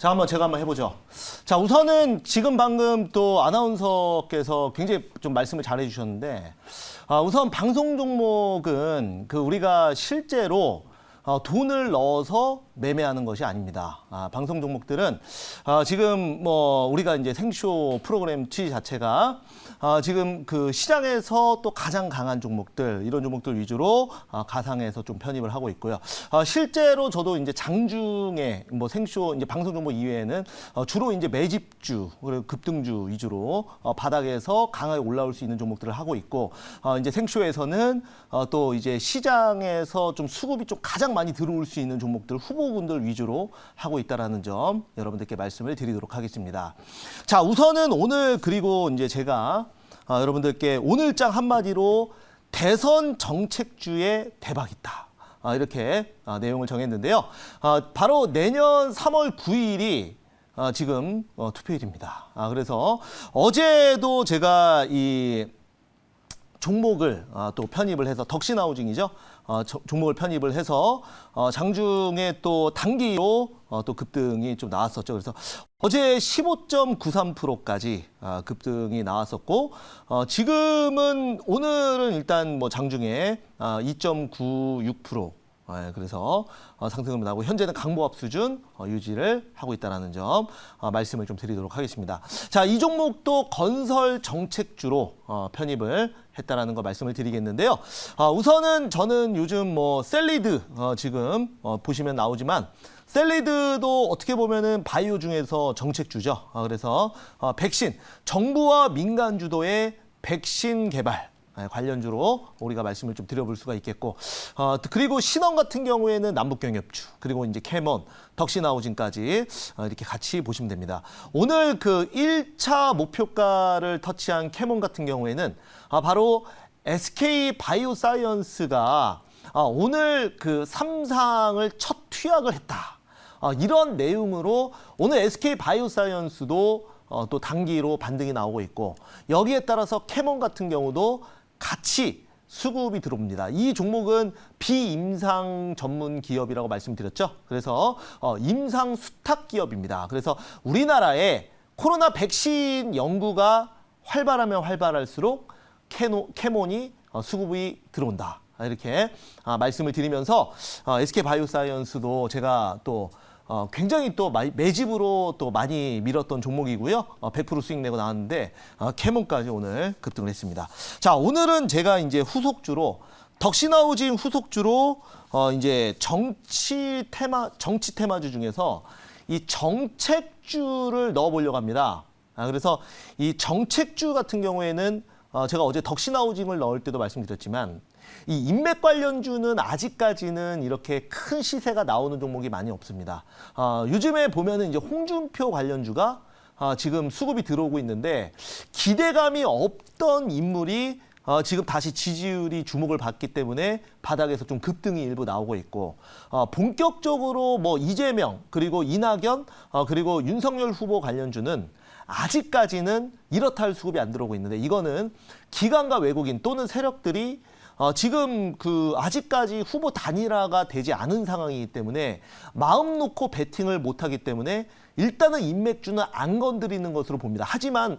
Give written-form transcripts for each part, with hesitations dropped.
자, 제가 한번 해보죠. 자, 우선은 지금 방금 또 아나운서께서 굉장히 좀 말씀을 잘 해주셨는데, 우선 방송 종목은 우리가 실제로 돈을 넣어서 매매하는 것이 아닙니다. 방송 종목들은 지금 우리가 이제 생쇼 프로그램 취지 자체가 지금 그 시장에서 또 가장 강한 종목들, 이런 종목들 위주로 가상에서 좀 편입을 하고 있고요. 실제로 저도 이제 장중에 생쇼 이제 방송 종목 이외에는 주로 이제 매집주 그리고 급등주 위주로 바닥에서 강하게 올라올 수 있는 종목들을 하고 있고, 이제 생쇼에서는 또 이제 시장에서 좀 수급이 좀 가장 많이 들어올 수 있는 종목들 후보군들 위주로 하고 있다라는 점 여러분들께 말씀을 드리도록 하겠습니다. 자, 우선은 오늘 그리고 이제 제가 여러분들께 오늘장 한마디로 대선 정책주의 대박이다. 이렇게 내용을 정했는데요. 바로 내년 3월 9일이 지금 투표일입니다. 그래서 어제도 제가 이 종목을 또 편입을 해서 덕신하우징이죠. 종목을 편입을 해서 장중에 또 단기로 또 급등이 좀 나왔었죠. 그래서 어제 15.93%까지 급등이 나왔었고, 지금은 오늘은 일단 장중에 2.96%. 그래서 상승을 나고 현재는 강보합 수준 유지를 하고 있다는 점 말씀을 좀 드리도록 하겠습니다. 자, 이 종목도 건설 정책주로 편입을 했다라는 거 말씀을 드리겠는데요. 우선은 저는 요즘 셀리드 지금 보시면 나오지만 셀리드도 어떻게 보면은 바이오 중에서 정책주죠. 그래서 백신, 정부와 민간 주도의 백신 개발 관련주로 우리가 말씀을 좀 드려볼 수가 있겠고, 그리고 신원 같은 경우에는 남북경협주, 그리고 이제 캐몬, 덕신하우징까지 이렇게 같이 보시면 됩니다. 오늘 그 1차 목표가를 터치한 캐몬 같은 경우에는 바로 SK 바이오사이언스가 오늘 그 3상을 첫 투약을 했다. 이런 내용으로 오늘 SK 바이오사이언스도 또 단기로 반등이 나오고 있고, 여기에 따라서 캐몬 같은 경우도 같이 수급이 들어옵니다. 이 종목은 비임상 전문 기업이라고 말씀드렸죠. 그래서 임상 수탁 기업입니다. 그래서 우리나라에 코로나 백신 연구가 활발하면 활발할수록 캐몬이 수급이 들어온다. 이렇게 말씀을 드리면서 SK바이오사이언스도 제가 또 굉장히 또 매집으로 또 많이 밀었던 종목이고요. 100% 수익 내고 나왔는데 캐몬까지 오늘 급등을 했습니다. 자, 오늘은 제가 이제 후속주로 덕신하우징 후속주로 이제 정치 테마주 중에서 이 정책주를 넣어보려고 합니다. 그래서 이 정책주 같은 경우에는 제가 어제 덕신하우징을 넣을 때도 말씀드렸지만, 이 인맥 관련주는 아직까지는 이렇게 큰 시세가 나오는 종목이 많이 없습니다. 요즘에 보면은 이제 홍준표 관련주가 지금 수급이 들어오고 있는데, 기대감이 없던 인물이 지금 다시 지지율이 주목을 받기 때문에 바닥에서 좀 급등이 일부 나오고 있고, 본격적으로 이재명 그리고 이낙연 그리고 윤석열 후보 관련주는 아직까지는 이렇다 할 수급이 안 들어오고 있는데, 이거는 기관과 외국인 또는 세력들이 지금 아직까지 후보 단일화가 되지 않은 상황이기 때문에 마음 놓고 베팅을 못하기 때문에 일단은 인맥주는 안 건드리는 것으로 봅니다. 하지만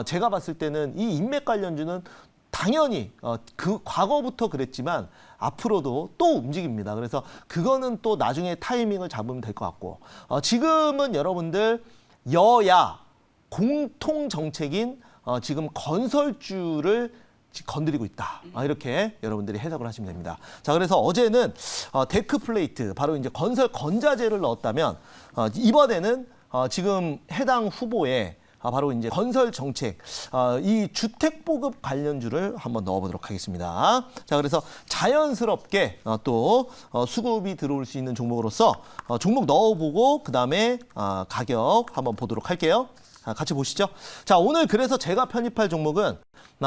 제가 봤을 때는 이 인맥 관련주는 당연히 그 과거부터 그랬지만 앞으로도 또 움직입니다. 그래서 그거는 또 나중에 타이밍을 잡으면 될 것 같고, 지금은 여러분들 여야 공통 정책인 지금 건설주를 건드리고 있다. 이렇게 여러분들이 해석을 하시면 됩니다. 자, 그래서 어제는 데크 플레이트, 바로 이제 건설 건자재를 넣었다면, 이번에는 지금 해당 후보에 바로 이제 건설 정책, 이 주택 보급 관련주를 한번 넣어보도록 하겠습니다. 자, 그래서 자연스럽게 또 수급이 들어올 수 있는 종목으로서 종목 넣어보고 그 다음에 가격 한번 보도록 할게요. 같이 보시죠. 자, 오늘 그래서 제가 편입할 종목은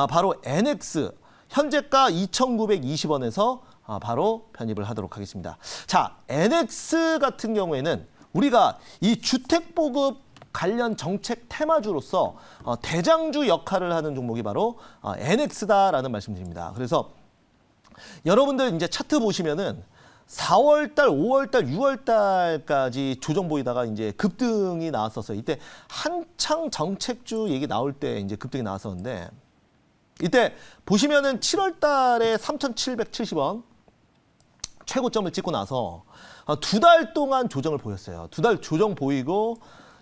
바로 NX, 현재가 2,920원에서 바로 편입을 하도록 하겠습니다. 자, NX 같은 경우에는 우리가 이 주택보급 관련 정책 테마주로서 대장주 역할을 하는 종목이 바로 NX다라는 말씀드립니다. 그래서 여러분들 이제 차트 보시면은 4월 달, 5월 달, 6월 달까지 조정 보이다가 이제 급등이 나왔었어요. 이때 한창 정책주 얘기 나올 때 이제 급등이 나왔었는데 이때 보시면은 7월 달에 3,770원 최고점을 찍고 나서 2달 동안 조정을 보였어요. 2달 조정 보이고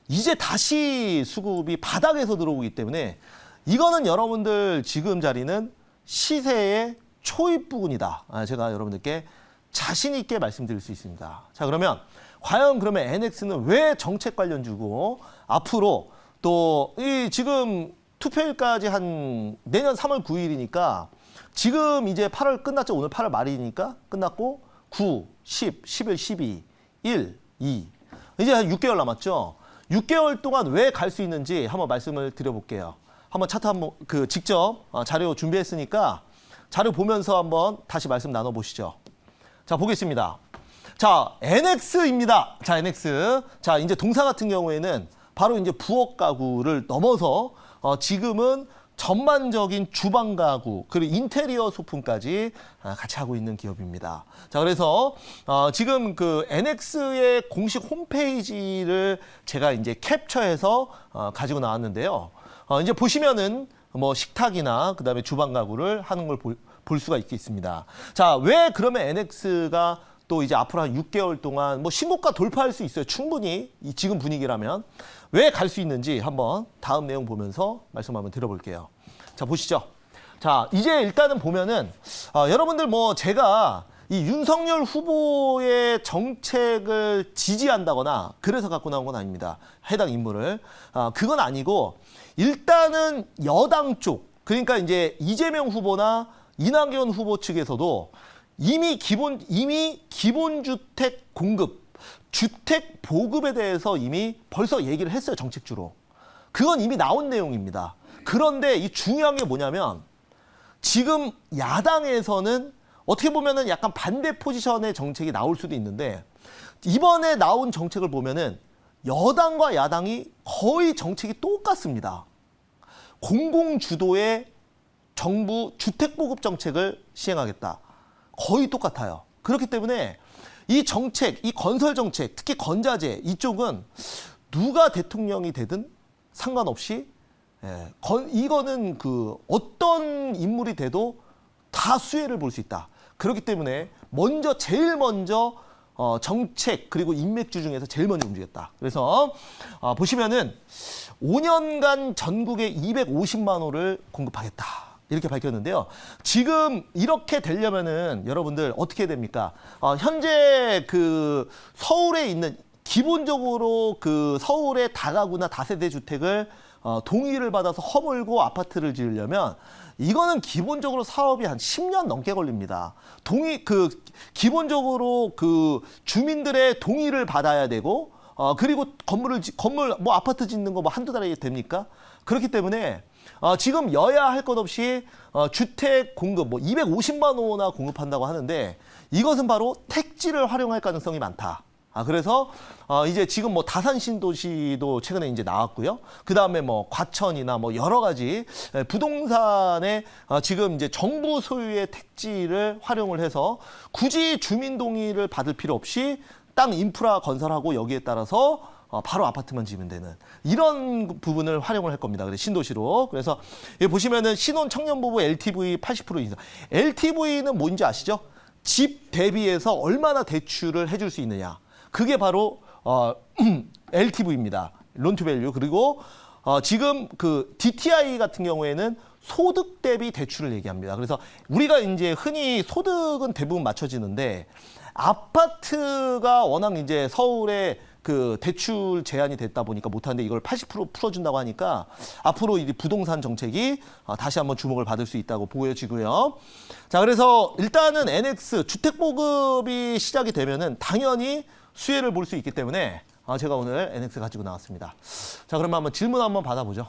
이제 다시 수급이 바닥에서 들어오기 때문에 이거는 여러분들 지금 자리는 시세의 초입 부근이다. 제가 여러분들께 자신 있게 말씀드릴 수 있습니다. 자, 그러면 NX는 왜 정책 관련주고 앞으로 또 이 지금 투표일까지 한 내년 3월 9일이니까 지금 이제 8월 끝났죠. 오늘 8월 말이니까 끝났고 9, 10, 11, 12, 1, 2 이제 한 6개월 남았죠. 6개월 동안 왜 갈 수 있는지 한번 말씀을 드려볼게요. 한번 차트 한번 직접 자료 준비했으니까 자료 보면서 한번 다시 말씀 나눠보시죠. 자, 보겠습니다. 자, NX입니다. 자, NX. 자, 이제 동사 같은 경우에는 바로 이제 부엌 가구를 넘어서 지금은 전반적인 주방 가구 그리고 인테리어 소품까지 같이 하고 있는 기업입니다. 자, 그래서 지금 그 NX의 공식 홈페이지를 제가 이제 캡처해서 가지고 나왔는데요. 이제 보시면은 뭐 식탁이나 그다음에 주방 가구를 하는 걸 볼 수가 있겠습니다. 자, 왜 그러면 NX가 또 이제 앞으로 한 6개월 동안 뭐 신고가 돌파할 수 있어요. 충분히 이 지금 분위기라면 왜 갈 수 있는지 한번 다음 내용 보면서 말씀 한번 들어볼게요. 자, 보시죠. 자, 이제 일단은 보면은 여러분들 뭐 제가 이 윤석열 후보의 정책을 지지한다거나 그래서 갖고 나온 건 아닙니다. 해당 인물을. 그건 아니고 일단은 여당 쪽 그러니까 이제 이재명 후보나 이낙연 후보 측에서도 이미 기본주택 공급, 주택 보급에 대해서 이미 벌써 얘기를 했어요. 정책주로. 그건 이미 나온 내용입니다. 그런데 이 중요한 게 뭐냐면 지금 야당에서는 어떻게 보면은 약간 반대 포지션의 정책이 나올 수도 있는데 이번에 나온 정책을 보면은 여당과 야당이 거의 정책이 똑같습니다. 공공주도의 정부 주택보급 정책을 시행하겠다. 거의 똑같아요. 그렇기 때문에 이 정책, 이 건설 정책, 특히 건자재 이쪽은 누가 대통령이 되든 상관없이 이거는 그 어떤 인물이 돼도 다 수혜를 볼 수 있다. 그렇기 때문에 제일 먼저 정책 그리고 인맥주 중에서 제일 먼저 움직였다. 그래서 보시면은 5년간 전국에 250만 호를 공급하겠다. 이렇게 밝혔는데요. 지금 이렇게 되려면은 여러분들 어떻게 됩니까? 현재 그 서울에 있는 기본적으로 그 서울의 다가구나 다세대 주택을 동의를 받아서 허물고 아파트를 지으려면 이거는 기본적으로 사업이 한 10년 넘게 걸립니다. 기본적으로 그 주민들의 동의를 받아야 되고 그리고 건물 뭐 아파트 짓는 거 뭐 한두 달에 됩니까? 그렇기 때문에 지금 여야 할 것 없이 주택 공급 뭐 250만 호나 공급한다고 하는데 이것은 바로 택지를 활용할 가능성이 많다. 그래서 이제 지금 뭐 다산 신도시도 최근에 이제 나왔고요. 그 다음에 뭐 과천이나 뭐 여러 가지 부동산에 지금 이제 정부 소유의 택지를 활용을 해서 굳이 주민 동의를 받을 필요 없이 땅 인프라 건설하고 여기에 따라서 바로 아파트만 지으면 되는 이런 부분을 활용을 할 겁니다. 그래서 신도시로. 그래서 여기 보시면은 신혼 청년 부부 LTV 80% 인상. LTV는 뭔지 아시죠? 집 대비해서 얼마나 대출을 해줄 수 있느냐. 그게 바로 LTV입니다. 론투밸류. 그리고 지금 그 DTI 같은 경우에는 소득 대비 대출을 얘기합니다. 그래서 우리가 이제 흔히 소득은 대부분 맞춰지는데 아파트가 워낙 이제 서울에 그 대출 제한이 됐다 보니까 못하는데 이걸 80% 풀어준다고 하니까 앞으로 이 부동산 정책이 다시 한번 주목을 받을 수 있다고 보여지고요. 자, 그래서 일단은 NX 주택 보급이 시작이 되면은 당연히 수혜를 볼 수 있기 때문에 제가 오늘 NX 가지고 나왔습니다. 자, 그러면 한번 질문 한번 받아보죠.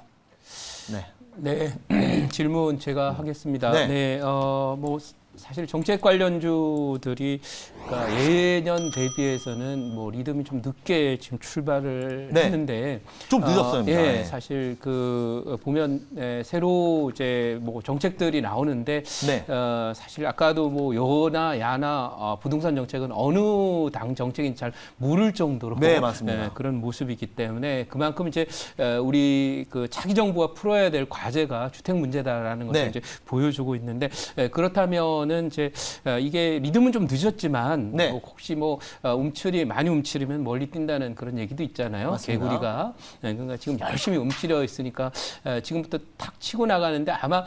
네. 네, 질문 제가 하겠습니다. 네. 네, 뭐 사실 정책 관련주들이 그러니까 예년 대비해서는 뭐 리듬이 좀 늦게 지금 출발을 네. 했는데 좀 늦었어요. 예, 사실 그 보면 새로 이제 뭐 정책들이 나오는데 네. 사실 아까도 뭐 여나 야나 부동산 정책은 어느 당 정책인지 잘 모를 정도로 네, 맞습니다. 그런 모습이기 때문에 그만큼 이제 우리 그 차기 정부가 풀어야 될 과제가 주택 문제다라는 것을 네. 이제 보여주고 있는데 그렇다면은 이제 이게 리듬은 좀 늦었지만 네. 혹시 뭐 많이 움츠리면 멀리 뛴다는 그런 얘기도 있잖아요. 맞습니다. 개구리가 그러니까 지금 열심히 움츠려 있으니까 지금부터 탁 치고 나가는데 아마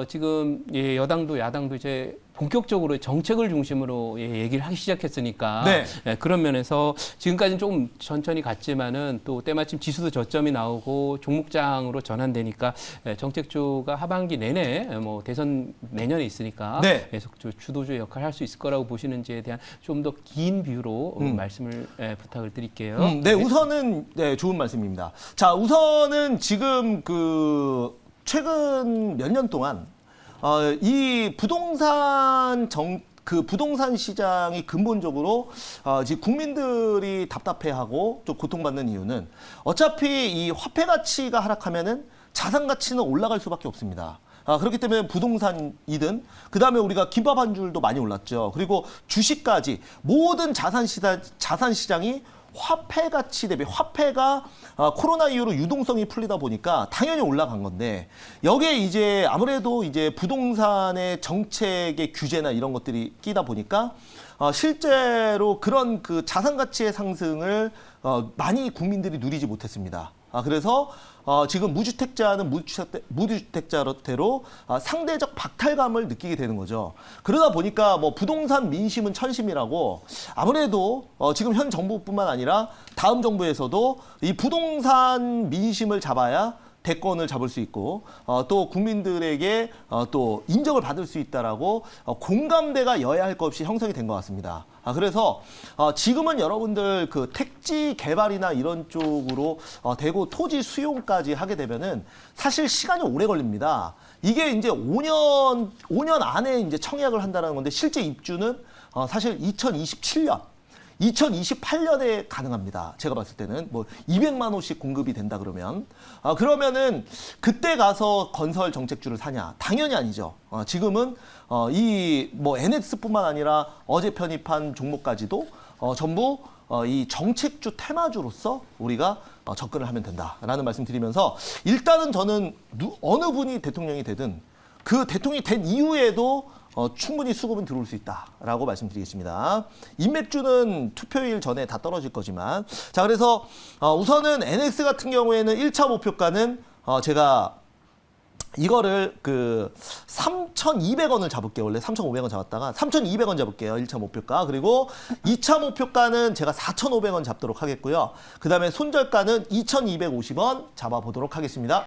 지금 여당도 야당도 이제 본격적으로 정책을 중심으로 얘기를 하기 시작했으니까 네. 그런 면에서 지금까지는 조금 천천히 갔지만은 또 때마침 지수도 저점이 나오고 종목장으로 전환되니까 정책주가 하반기 내내 뭐 대선 내년에 있으니까 네. 계속 주도주 역할을 할 수 있을 거라고 보시는지에 대한 좀 더 긴 뷰로 말씀을 부탁을 드릴게요. 네, 우선은 네, 좋은 말씀입니다. 자, 우선은 지금 그 최근 몇 년 동안 이 부동산 시장이 근본적으로 지금 국민들이 답답해하고 좀 고통받는 이유는 어차피 이 화폐 가치가 하락하면은 자산 가치는 올라갈 수밖에 없습니다. 그렇기 때문에 부동산이든 그다음에 우리가 김밥 한 줄도 많이 올랐죠. 그리고 주식까지 모든 자산 시장이 화폐 가치 대비 화폐가 코로나 이후로 유동성이 풀리다 보니까 당연히 올라간 건데 여기에 이제 아무래도 이제 부동산의 정책의 규제나 이런 것들이 끼다 보니까 실제로 그런 그 자산 가치의 상승을 많이 국민들이 누리지 못했습니다. 그래서 지금 무주택자는 무주택자로 상대적 박탈감을 느끼게 되는 거죠. 그러다 보니까 뭐 부동산 민심은 천심이라고 아무래도 지금 현 정부뿐만 아니라 다음 정부에서도 이 부동산 민심을 잡아야 대권을 잡을 수 있고 또 국민들에게 또 인정을 받을 수 있다라고 공감대가 여야 할 것 없이 형성이 된 것 같습니다. 그래서 지금은 여러분들 그 택지 개발이나 이런 쪽으로 대구 토지 수용까지 하게 되면은 사실 시간이 오래 걸립니다. 이게 이제 5년 안에 이제 청약을 한다는 건데 실제 입주는 사실 2028년에 가능합니다. 제가 봤을 때는 뭐 200만 호씩 공급이 된다 그러면 그러면은 그때 가서 건설 정책주를 사냐? 당연히 아니죠. 지금은 이 뭐 NX뿐만 아니라 어제 편입한 종목까지도 전부 이 정책주 테마주로서 우리가 접근을 하면 된다라는 말씀 드리면서 일단은 저는 어느 분이 대통령이 되든 그 대통령이 된 이후에도 충분히 수급은 들어올 수 있다라고 말씀드리겠습니다. 인맥주는 투표일 전에 다 떨어질 거지만 자 그래서 우선은 NX 같은 경우에는 1차 목표가는 제가 이거를 그 3,200원을 잡을게요. 원래 3,500원 잡았다가 3,200원 잡을게요. 1차 목표가. 그리고 2차 목표가는 제가 4,500원 잡도록 하겠고요. 그다음에 손절가는 2,250원 잡아보도록 하겠습니다.